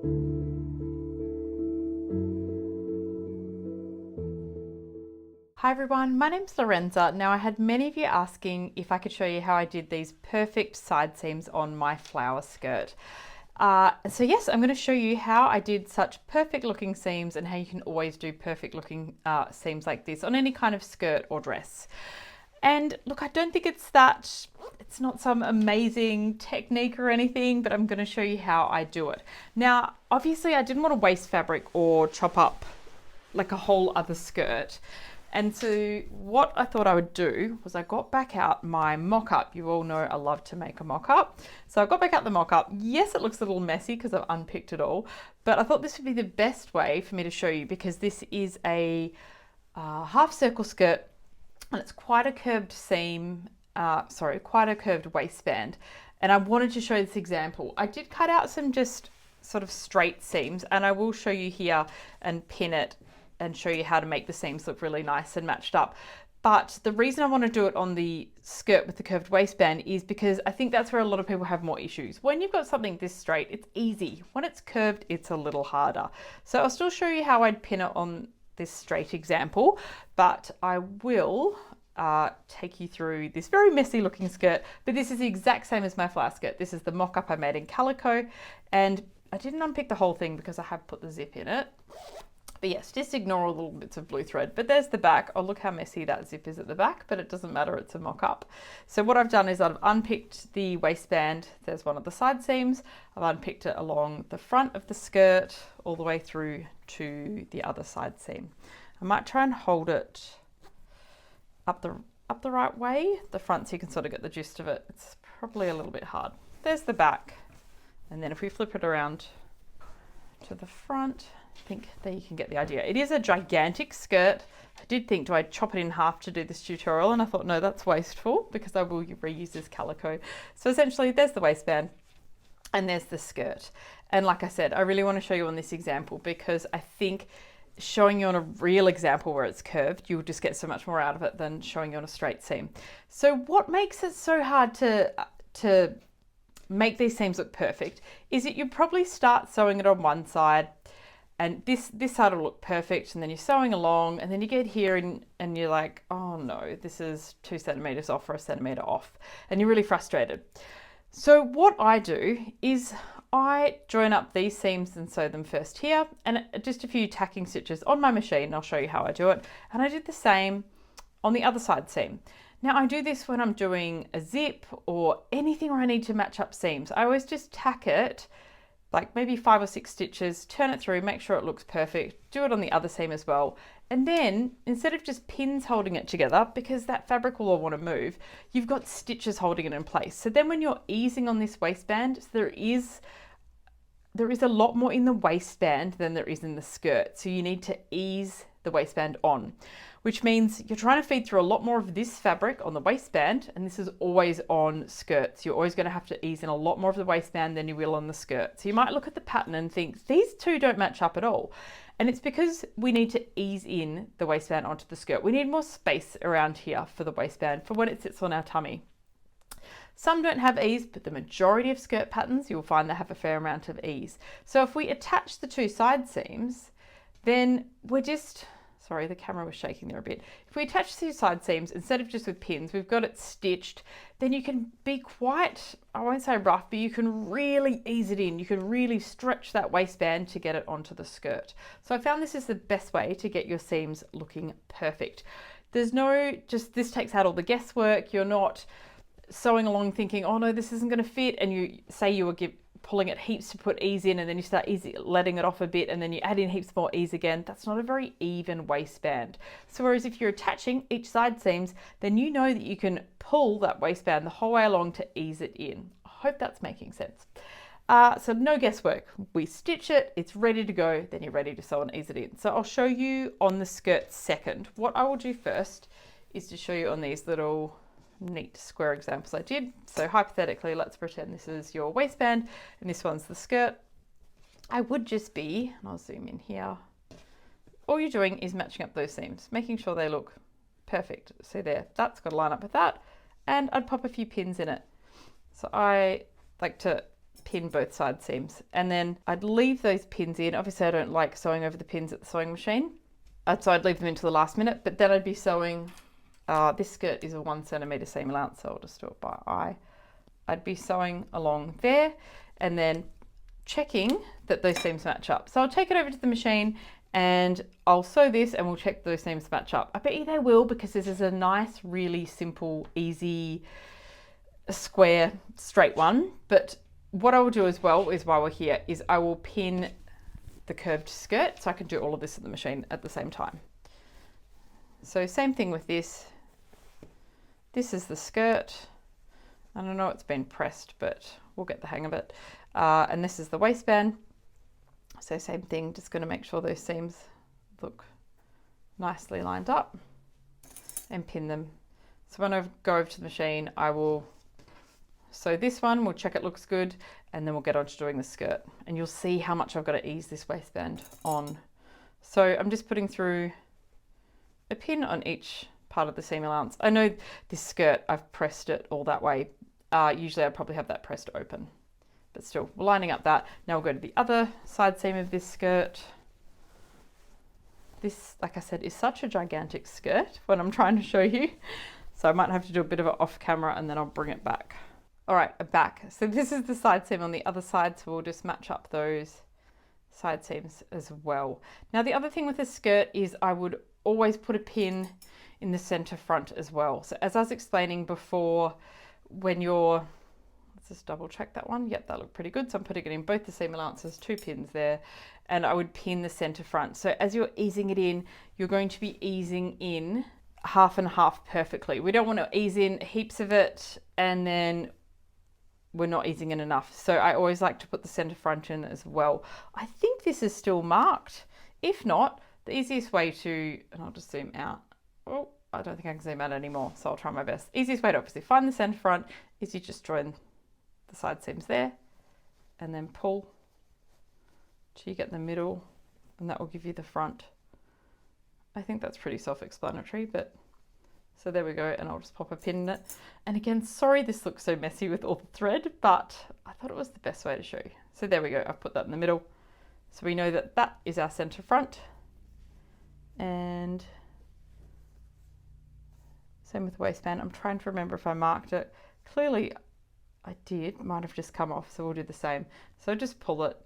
Hi everyone, my name's Lorenza. Now I had many of you asking if I could show you how I did these perfect side seams on my flower skirt. So yes, I'm going to show you how I did such perfect looking seams and how you can always do perfect looking seams like this on any kind of skirt or dress. And look, I don't think it's not some amazing technique or anything, but I'm going to show you how I do it. Now, obviously I didn't want to waste fabric or chop up like a whole other skirt. And so what I thought I would do was I got back out my mock-up. You all know I love to make a mock-up. So I got back out the mock-up. Yes, it looks a little messy because I've unpicked it all, but I thought this would be the best way for me to show you because this is a half circle skirt and it's quite a curved seam, quite a curved waistband. And I wanted to show this example. I did cut out some just sort of straight seams and I will show you here and pin it and show you how to make the seams look really nice and matched up. But the reason I want to do it on the skirt with the curved waistband is because I think that's where a lot of people have more issues. When you've got something this straight, it's easy. When it's curved, it's a little harder. So I'll still show you how I'd pin it on this straight example, but I will take you through this very messy looking skirt, but this is the exact same as my flower skirt. This is the mock-up I made in calico, and I didn't unpick the whole thing because I have put the zip in it. But yes, just ignore all the little bits of blue thread. But there's the back. Oh, look how messy that zip is at the back, but it doesn't matter, it's a mock-up. So what I've done is I've unpicked the waistband. There's one of the side seams. I've unpicked it along the front of the skirt all the way through to the other side seam. I might try and hold it up the right way, the front, so you can sort of get the gist of it. It's probably a little bit hard. There's the back. And then if we flip it around to the front, I think there you can get the idea. It is a gigantic skirt. I did think, do I chop it in half to do this tutorial? And I thought, no, that's wasteful because I will reuse this calico. So essentially there's the waistband and there's the skirt. And like I said, I really want to show you on this example because I think showing you on a real example where it's curved, you'll just get so much more out of it than showing you on a straight seam. So what makes it so hard to make these seams look perfect is that you probably start sewing it on one side and this side will look perfect, and then you're sewing along and then you get here and you're like, oh no, this is 2 centimeters off or 1 centimeter off, and you're really frustrated. So what I do is I join up these seams and sew them first here, and just a few tacking stitches on my machine. I'll show you how I do it. And I did the same on the other side seam. Now I do this when I'm doing a zip or anything where I need to match up seams. I always just tack it like maybe 5 or 6 stitches, turn it through, make sure it looks perfect, do it on the other seam as well. And then instead of just pins holding it together, because that fabric will all want to move, you've got stitches holding it in place. So then when you're easing on this waistband, so there is a lot more in the waistband than there is in the skirt. So you need to ease the waistband on, which means you're trying to feed through a lot more of this fabric on the waistband, and this is always on skirts. You're always going to have to ease in a lot more of the waistband than you will on the skirt. So you might look at the pattern and think, these two don't match up at all. And it's because we need to ease in the waistband onto the skirt. We need more space around here for the waistband for when it sits on our tummy. Some don't have ease, but the majority of skirt patterns, you'll find they have a fair amount of ease. So if we attach the 2 side seams, then we're just, sorry, the camera was shaking there a bit. If we attach 2 side seams, instead of just with pins, we've got it stitched, then you can be quite, I won't say rough, but you can really ease it in. You can really stretch that waistband to get it onto the skirt. So I found this is the best way to get your seams looking perfect. There's no, this takes out all the guesswork. You're not sewing along thinking, oh no, this isn't going to fit, and you say you were pulling it heaps to put ease in, and then you start letting it off a bit, and then you add in heaps more ease again. That's not a very even waistband. So whereas if you're attaching each side seams, then you know that you can pull that waistband the whole way along to ease it in. I hope that's making sense. So no guesswork. We stitch it, it's ready to go, then you're ready to sew and ease it in. So I'll show you on the skirt second. What I will do first is to show you on these little neat square examples I did. So hypothetically, let's pretend this is your waistband and this one's the skirt. I would just be, and I'll zoom in here, all you're doing is matching up those seams, making sure they look perfect. So there, that's got to line up with that, and I'd pop a few pins in it. So I like to pin both side seams. And then I'd leave those pins in. Obviously I don't like sewing over the pins at the sewing machine. So I'd leave them into the last minute, but then I'd be sewing, this skirt is a 1 centimeter seam allowance, so I'll just do it by eye. I'd be sewing along there and then checking that those seams match up. So I'll take it over to the machine and I'll sew this and we'll check those seams match up. I bet you they will, because this is a nice, really simple, easy, square, straight one. But what I will do as well is, while we're here, is I will pin the curved skirt, so I can do all of this at the machine at the same time. So same thing with this. This is the skirt. I don't know, it's been pressed, but we'll get the hang of it. And this is the waistband. So same thing, just going to make sure those seams look nicely lined up and pin them. So when I go over to the machine, I will sew this one, we'll check it looks good, and then we'll get on to doing the skirt. And you'll see how much I've got to ease this waistband on. So I'm just putting through a pin on each part of the seam allowance. I know this skirt, I've pressed it all that way. Usually I'd probably have that pressed open. But still, we're lining up that. Now we'll go to the other side seam of this skirt. This, like I said, is such a gigantic skirt when I'm trying to show you. So I might have to do a bit of it off camera and then I'll bring it back. All right, back. So this is the side seam on the other side. So we'll just match up those side seams as well. Now the other thing with this skirt is I would always put a pin in the center front as well. So as I was explaining before, when you're, let's just double check that one. Yep, that looked pretty good. So I'm putting it in both the seam allowances, 2 pins there, and I would pin the center front. So as you're easing it in, you're going to be easing in half and half perfectly. We don't want to ease in heaps of it and then we're not easing in enough. So I always like to put the center front in as well. I think this is still marked. If not, the easiest way to, and I'll just zoom out. Oh, I don't think I can zoom out anymore, so I'll try my best. Easiest way to obviously find the center front is you just join the side seams there and then pull till you get in the middle, and that will give you the front. I think that's pretty self-explanatory, but so there we go, and I'll just pop a pin in it. And again, sorry this looks so messy with all the thread, but I thought it was the best way to show you. So there we go, I've put that in the middle. So we know that that is our center front. And same with the waistband. I'm trying to remember if I marked it. Clearly I did, might have just come off, so we'll do the same. So just pull it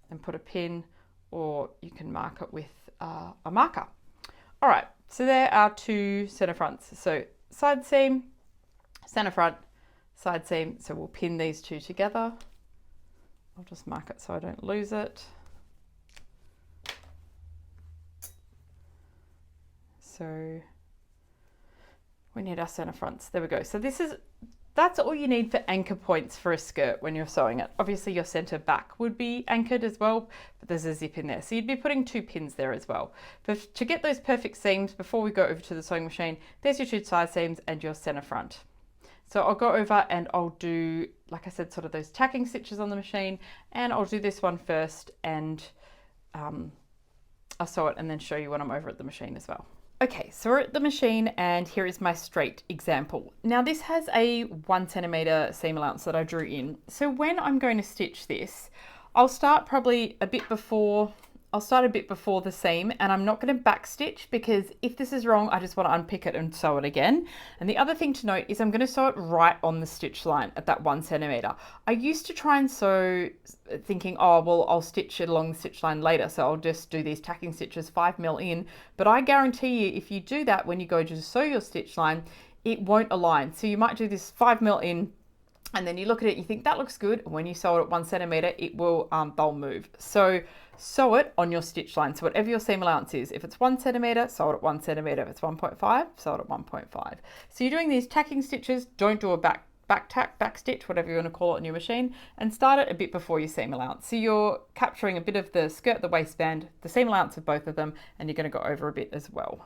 and put a pin, or you can mark it with a marker. All right, so there are 2 center fronts. So side seam, center front, side seam. So we'll pin these 2 together. I'll just mark it so I don't lose it. So we need our center fronts. There we go. So that's all you need for anchor points for a skirt when you're sewing it. Obviously your center back would be anchored as well, but there's a zip in there. So you'd be putting 2 pins there as well. But to get those perfect seams, before we go over to the sewing machine, there's your 2 side seams and your center front. So I'll go over and I'll do, like I said, sort of those tacking stitches on the machine, and I'll do this one first and I'll sew it and then show you when I'm over at the machine as well. Okay, so we're at the machine and here is my straight example. Now this has a 1 centimeter seam allowance that I drew in. So when I'm going to stitch this, I'll start probably a bit before, the seam, and I'm not going to back stitch, because if this is wrong, I just want to unpick it and sew it again. And the other thing to note is I'm going to sew it right on the stitch line at that 1 centimeter. I used to try and sew thinking, oh, well, I'll stitch it along the stitch line later, so I'll just do these tacking stitches 5 mil in. But I guarantee you, if you do that when you go to sew your stitch line, it won't align. So you might do this 5 mil in, and then you look at it, you think that looks good. When you sew it at 1 centimeter, it will, they'll move. So sew it on your stitch line. So whatever your seam allowance is, if it's 1 centimeter, sew it at 1 centimeter. If it's 1.5, sew it at 1.5. So you're doing these tacking stitches. Don't do a back tack, back stitch, whatever you want to call it on your machine, and start it a bit before your seam allowance. So you're capturing a bit of the skirt, the waistband, the seam allowance of both of them, and you're going to go over a bit as well.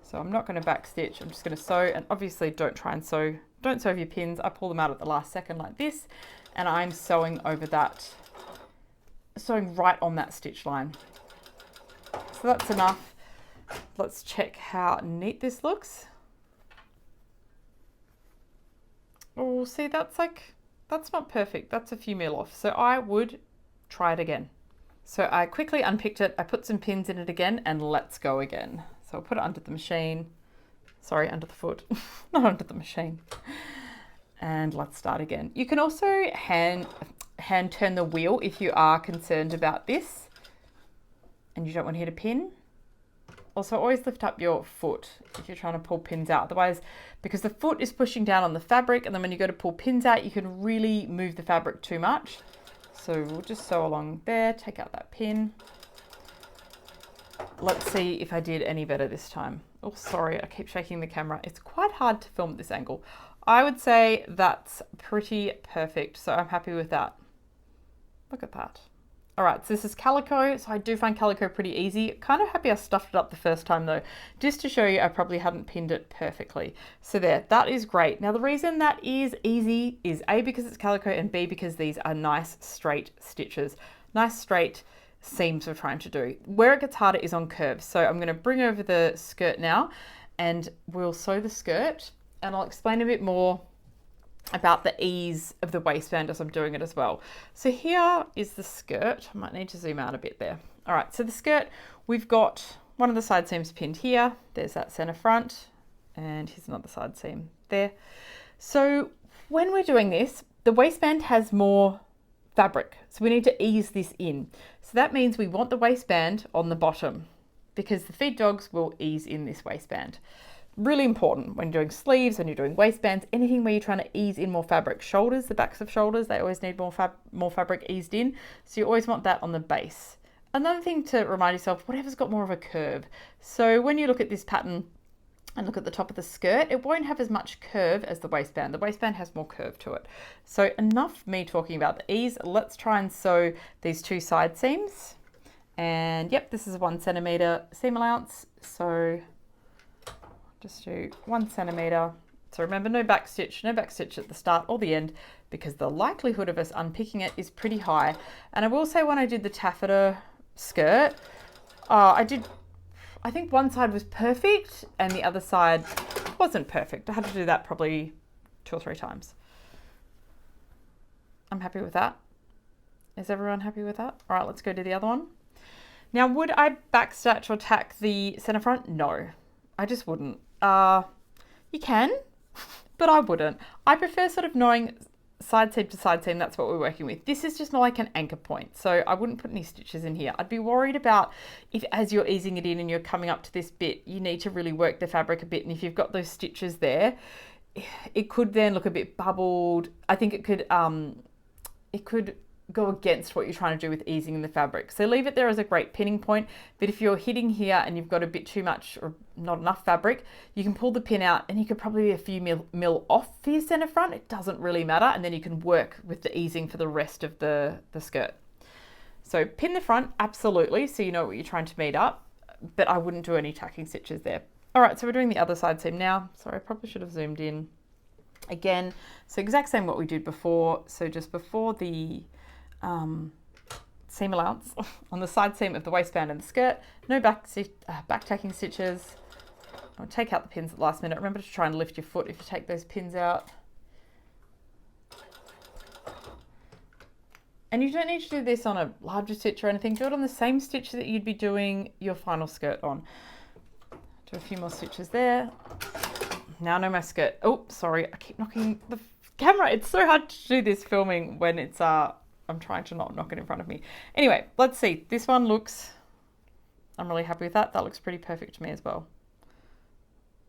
So I'm not going to back stitch. I'm just going to sew, and obviously don't sew over your pins. I pull them out at the last second like this, and I'm sewing over that, sewing right on that stitch line. So that's enough. Let's check how neat this looks. Oh, see, that's that's not perfect. That's a few mil off. So I would try it again. So I quickly unpicked it. I put some pins in it again and let's go again. So I'll put it under the machine. Sorry, under the foot, not under the machine. And let's start again. You can also hand turn the wheel if you are concerned about this and you don't want to hit a pin. Also, always lift up your foot if you're trying to pull pins out. Otherwise, because the foot is pushing down on the fabric, and then when you go to pull pins out, you can really move the fabric too much. So we'll just sew along there, take out that pin. Let's see if I did any better this time. Oh, sorry, I keep shaking the camera. It's quite hard to film at this angle. I would say that's pretty perfect, so I'm happy with that. Look at that. All right, so this is calico, so I do find calico pretty easy. Kind of happy I stuffed it up the first time though, just to show you I probably hadn't pinned it perfectly. So there, that is great. Now the reason that is easy is A, because it's calico, and B, because these are nice straight stitches, nice straight seams we're trying to do. Where it gets harder is on curves. So I'm gonna bring over the skirt now and we'll sew the skirt, and I'll explain a bit more about the ease of the waistband as I'm doing it as well. So here is the skirt. I might need to zoom out a bit there. All right, so the skirt, we've got one of the side seams pinned here. There's that center front, and here's another side seam there. So when we're doing this, the waistband has more fabric, so we need to ease this in. So that means we want the waistband on the bottom because the feed dogs will ease in this waistband. Really important when you're doing sleeves, when you're doing waistbands, anything where you're trying to ease in more fabric. Shoulders, the backs of shoulders, they always need more fabric eased in. So you always want that on the base. Another thing to remind yourself, whatever's got more of a curve. So when you look at this pattern and look at the top of the skirt, it won't have as much curve as the waistband. The waistband has more curve to it. So enough me talking about the ease. Let's try and sew these two side seams. And yep, this is 1 centimeter seam allowance. So just do 1 centimeter. So remember, no back stitch at the start or the end, because the likelihood of us unpicking it is pretty high. And I will say, when I did the taffeta skirt, I think one side was perfect and the other side wasn't perfect. I had to do that probably 2 or 3 times. I'm happy with that. Is everyone happy with that? All right, let's go to the other one. Now, would I backstitch or tack the center front? No, I just wouldn't. You can, but I wouldn't. I prefer sort of knowing side seam to side seam. That's what we're working with. This is just more like an anchor point. So I wouldn't put any stitches in here. I'd be worried about if, as you're easing it in and you're coming up to this bit, you need to really work the fabric a bit. And if you've got those stitches there, it could then look a bit bubbled. I think it could go against what you're trying to do with easing in the fabric. So leave it there as a great pinning point, but if you're hitting here and you've got a bit too much or not enough fabric, you can pull the pin out and you could probably be a few mil off for your center front. It doesn't really matter, and then you can work with the easing for the rest of the skirt. So pin the front, absolutely, so you know what you're trying to meet up, but I wouldn't do any tacking stitches there. All right, so we're doing the other side seam now. Sorry, I probably should have zoomed in again. So exact same what we did before. So just before the seam allowance on the side seam of the waistband and the skirt, no back tacking stitches. I'll take out the pins at the last minute. Remember to try and lift your foot if you take those pins out. And you don't need to do this on a larger stitch or anything. Do it on the same stitch that you'd be doing your final skirt on. Do a few more stitches there. Now I know my skirt. Oh, sorry, I keep knocking the camera. It's so hard to do this filming when it's I'm trying to not knock it in front of me. Anyway, let's see. This one looks, I'm really happy with that. That looks pretty perfect to me as well.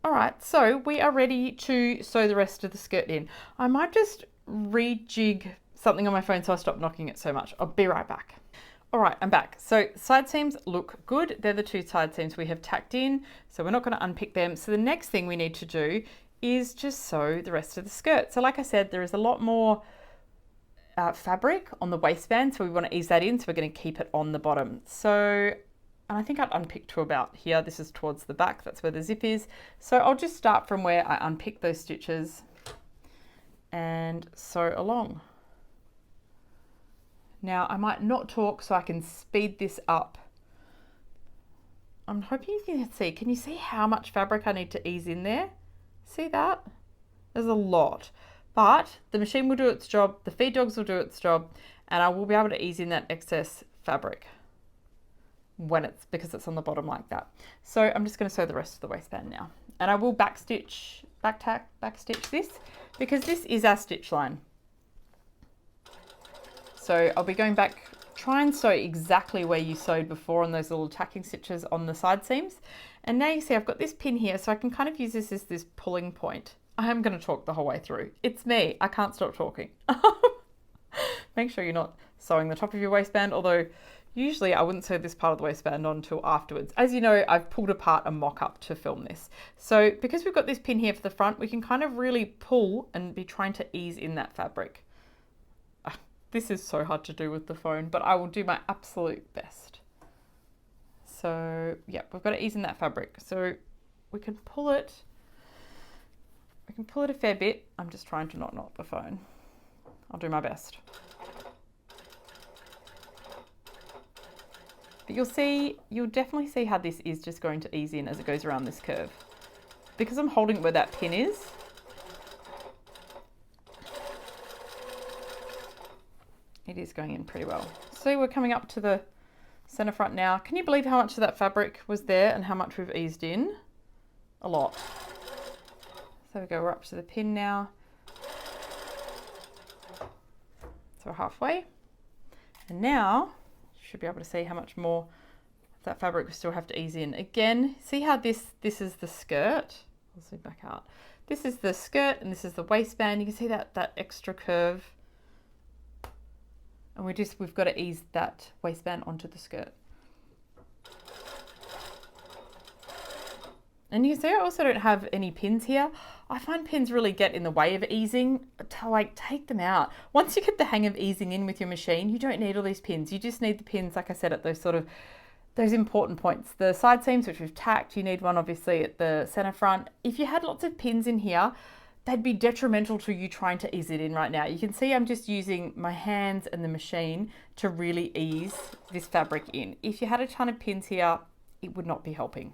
All right, so we are ready to sew the rest of the skirt in. I might just rejig something on my phone so I stop knocking it so much. I'll be right back. All right, I'm back. So side seams look good. They're the 2 side seams we have tacked in, so we're not going to unpick them. So the next thing we need to do is just sew the rest of the skirt. So like I said, there is a lot more fabric on the waistband, so we want to ease that in, so we're going to keep it on the bottom. So, and I think I'd unpick to about here. This is towards the back, that's where the zip is. So I'll just start from where I unpick those stitches and sew along. Now I might not talk so I can speed this up. I'm hoping you can see. Can you see how much fabric I need to ease in there? See that? There's a lot. but the machine will do its job, the feed dogs will do its job, and I will be able to ease in that excess fabric because it's on the bottom like that. So I'm just going to sew the rest of the waistband now, and I will backstitch this because this is our stitch line. So I'll be going back, try and sew exactly where you sewed before on those little tacking stitches on the side seams. And now you see I've got this pin here, so I can kind of use this as this pulling point. I am going to talk the whole way through. It's me, I can't stop talking. Make sure you're not sewing the top of your waistband, although usually I wouldn't sew this part of the waistband on until afterwards. As you know, I've pulled apart a mock-up to film this. So because we've got this pin here for the front, we can kind of really pull and be trying to ease in that fabric. This is so hard to do with the phone, but I will do my absolute best. So yeah, we've got to ease in that fabric. So we can pull it. We can pull it a fair bit. I'm just trying to not knot the phone. I'll do my best. But you'll definitely see how this is just going to ease in as it goes around this curve. Because I'm holding it where that pin is, it is going in pretty well. So we're coming up to the center front now. Can you believe how much of that fabric was there and how much we've eased in? A lot. So we go, we're up to the pin now. So we're halfway. And now you should be able to see how much more of that fabric we still have to ease in. Again, see how this is the skirt. I'll zoom back out. This is the skirt and this is the waistband. You can see that extra curve. And we've got to ease that waistband onto the skirt. And you can see I also don't have any pins here. I find pins really get in the way of easing. To like take them out. Once you get the hang of easing in with your machine, you don't need all these pins. You just need the pins, like I said, at those important points. The side seams, which we've tacked, you need one obviously at the center front. If you had lots of pins in here, they'd be detrimental to you trying to ease it in right now. You can see I'm just using my hands and the machine to really ease this fabric in. If you had a ton of pins here, it would not be helping.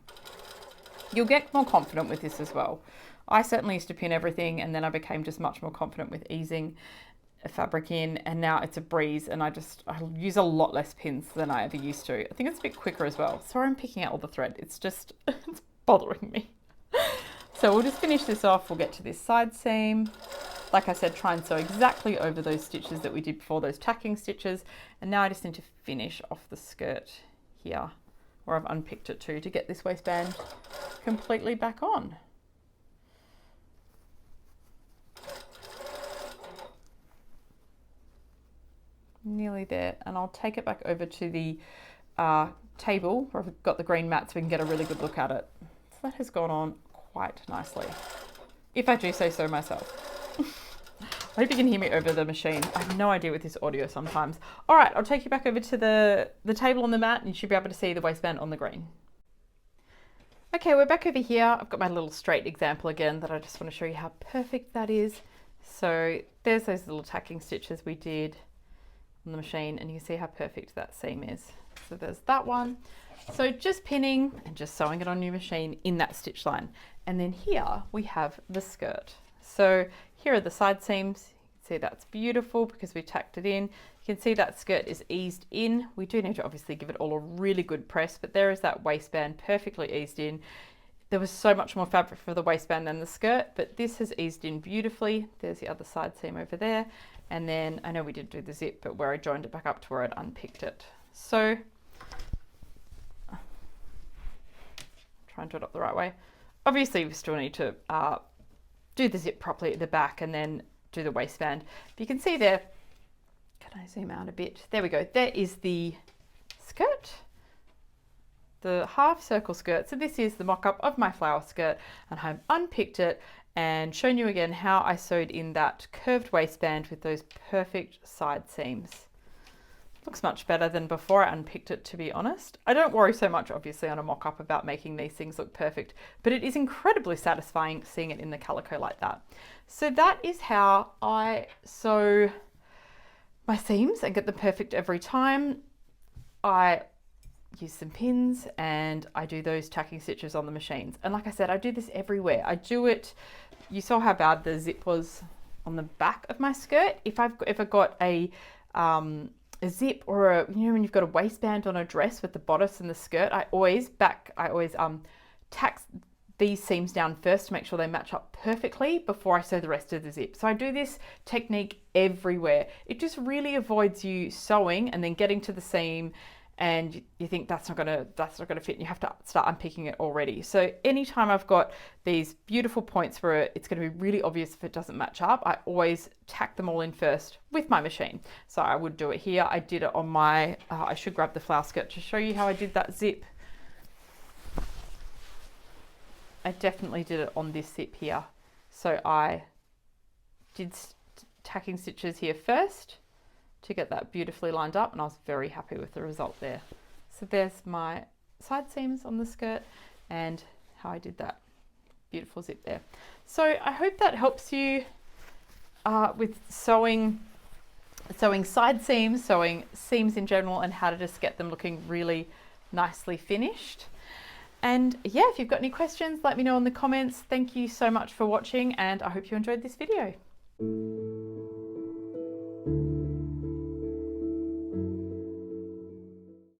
You'll get more confident with this as well. I certainly used to pin everything and then I became just much more confident with easing a fabric in, and now it's a breeze and I use a lot less pins than I ever used to. I think it's a bit quicker as well. Sorry I'm picking out all the thread. It's just, it's bothering me. So we'll just finish this off. We'll get to this side seam. Like I said, try and sew exactly over those stitches that we did before, those tacking stitches. And now I just need to finish off the skirt here, where I've unpicked it to get this waistband completely back on. Nearly there. And I'll take it back over to the table where I've got the green mat so we can get a really good look at it. So that has gone on quite nicely, if I do say so myself. I hope you can hear me over the machine. I have no idea with this audio sometimes. All right, I'll take you back over to the table on the mat and you should be able to see the waistband on the green. Okay, we're back over here. I've got my little straight example again that I just want to show you how perfect that is. So there's those little tacking stitches we did on the machine and you can see how perfect that seam is. So there's that one. So just pinning and just sewing it on your machine in that stitch line. And then here we have the skirt. So here are the side seams. You can see that's beautiful because we tacked it in. You can see that skirt is eased in. We do need to obviously give it all a really good press, but there is that waistband perfectly eased in. There was so much more fabric for the waistband than the skirt, but this has eased in beautifully. There's the other side seam over there. And then I know we did do the zip, but where I joined it back up to where I'd unpicked it. So try and do it up the right way. Obviously we still need to do the zip properly at the back and then do the waistband. But you can see there, can I zoom out a bit? There we go. There is the skirt, the half circle skirt. So this is the mock-up of my flower skirt and I've unpicked it and shown you again how I sewed in that curved waistband with those perfect side seams. Looks much better than before I unpicked it, to be honest. I don't worry so much, obviously, on a mock-up about making these things look perfect, but it is incredibly satisfying seeing it in the calico like that. So that is how I sew my seams and get them perfect every time. I use some pins and I do those tacking stitches on the machines. And like I said, I do this everywhere. I do it, you saw how bad the zip was on the back of my skirt. If I've ever got a zip or a, you know, when you've got a waistband on a dress with the bodice and the skirt, I always tack these seams down first to make sure they match up perfectly before I sew the rest of the zip. So I do this technique everywhere. It just really avoids you sewing and then getting to the seam and you think that's not gonna fit, and you have to start unpicking it already. So anytime I've got these beautiful points where it's gonna be really obvious if it doesn't match up, I always tack them all in first with my machine. So I would do it here. I did it on my, I should grab the flower skirt to show you how I did that zip. I definitely did it on this zip here. So I did tacking stitches here first to get that beautifully lined up, and I was very happy with the result there. So there's my side seams on the skirt and how I did that beautiful zip there. So I hope that helps you with sewing side seams, sewing seams in general, and how to just get them looking really nicely finished. And yeah, if you've got any questions, let me know in the comments. Thank you so much for watching, and I hope you enjoyed this video.